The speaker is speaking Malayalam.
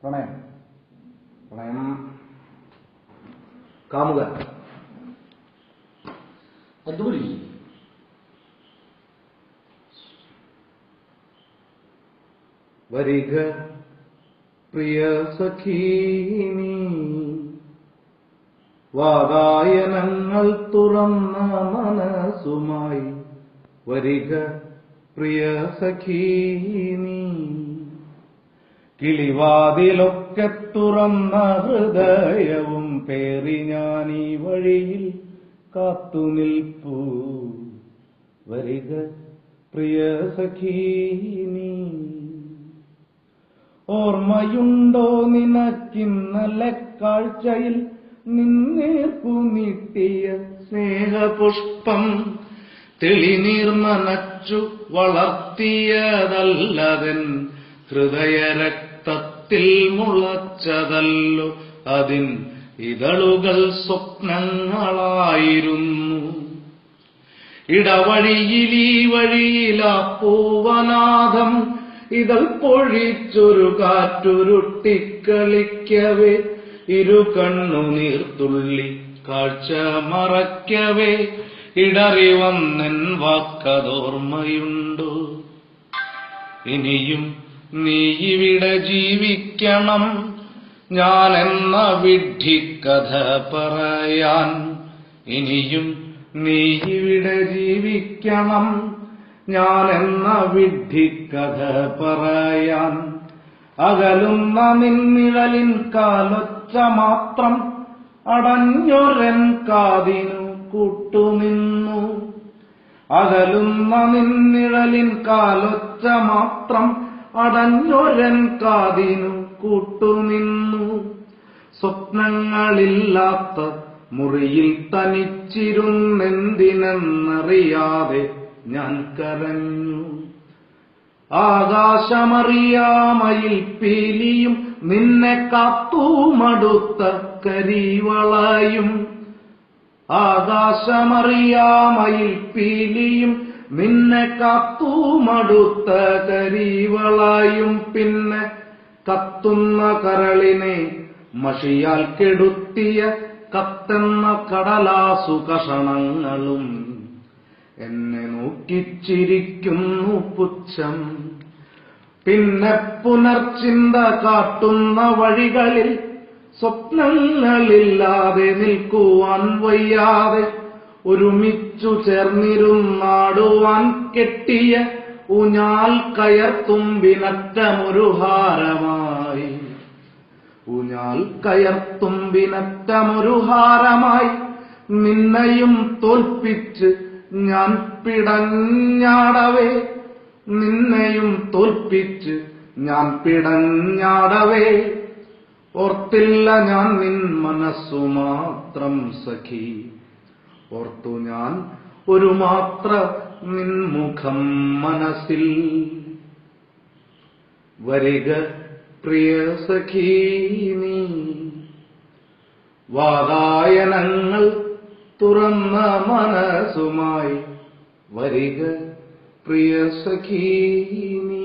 പ്രണയം പ്രണയം കാമുക അതുപടി വരിക പ്രിയ സഖീനി വാതായനങ്ങൾ തുറന്ന മനസ്സുമായി വരിക പ്രിയ സഖീനി കിളിവാതിലൊക്കെ തുറന്ന ഹൃദയവും പേറി ഞാനീ വഴിയിൽ കാത്തുനിൽപ്പൂ വരിക പ്രിയ സഖീനി ഓർമ്മയുണ്ടോ നിനക്കിന്നലെ കാഴ്ചയിൽ നിന്നേർക്കു നീട്ടിയ സ്നേഹപുഷ്പം തെളിനീർ നനച്ചു വളർത്തിയതല്ലതൻ ഹൃദയരക്തത്തിൽ മുളച്ചതല്ലോ അതിൻ ഇതളുകൾ സ്വപ്നങ്ങളായിരുന്നു ഇടവഴിയിലീ വഴിയിലാ പൂവനാഥം ഇതൾ പൊഴിച്ചൊരു കാറ്റുരുട്ടിക്കളിക്കവേ ഇരു കണ്ണുനീർത്തുള്ളി കാഴ്ച മറയ്ക്കവേ ഇടറി വന്നൻ വാക്കതോർമ്മയുണ്ടോ ഇനിയും നീ ഇവിടെ ജീവിക്കണം ഞാനെന്ന വിഡ്ഢിക്കഥ പറയാൻ ഇനിയും നീ ഇവിടെ ജീവിക്കണം ഞാനെന്ന വിഡ്ഢിക്കഥ പറയാൻ അകലുന്ന നിന്നിഴലിൻ കാലൊച്ച മാത്രം അടഞ്ഞൊരൻ കാതിനു കൂട്ടുനിന്നു അകലുന്ന നിന്നിഴലിൻ കാലൊച്ച മാത്രം അടഞ്ഞൊരൻ കാതിനു കൂട്ടുനിന്നു സ്വപ്നങ്ങളില്ലാത്ത മുറിയിൽ തനിച്ചിരുന്നെന്തിനെന്നറിയാതെ ഞാൻ കരഞ്ഞു ആകാശമറിയാമയിൽ പീലിയും നിന്നെ കാത്തുമടുത്ത കരിവളയും ആകാശമറിയാമയിൽ പീലിയും നിന്നെ കാത്തുമടുത്ത കരിവളയും പിന്നെ കത്തുന്ന കരളിനെ മഷിയാൽ കെടുത്തിയ കത്തെന്ന കടലാസു കഷണങ്ങളും എന്നെ നോക്കിച്ചിരിക്കുന്നു പുച്ഛം പിന്നെ പുനർചിന്ത കാട്ടുന്ന വഴികളിൽ സ്വപ്നങ്ങളില്ലാതെ നിൽക്കുവാൻ വയ്യാതെ ഒരുമിച്ചു ചേർന്നിരുന്നാടുവാൻ കെട്ടിയ ഊഞ്ഞാൽ കയർത്തുമ്പിനറ്റമൊരു ഹാരമായി ഊഞ്ഞാൽ കയർത്തുമ്പിനറ്റമൊരു ഹാരമായി നിന്നെയും തോൽപ്പിച്ച് ഞാൻ പിടഞ്ഞാടവേ നിന്നെയും തോൽപ്പിച്ച് ഞാൻ പിടഞ്ഞാടവേ ഓർത്തില്ല ഞാൻ നിൻ മനസ്സു മാത്രം സഖി ഓർത്തു ഞാൻ ഒരു മാത്ര നിൻ മുഖം മനസ്സിൽ വരിക പ്രിയ സഖീനി വാതായനങ്ങൾ തുറന്ന മനസ്സുമായി വരിക പ്രിയ സഖീനി.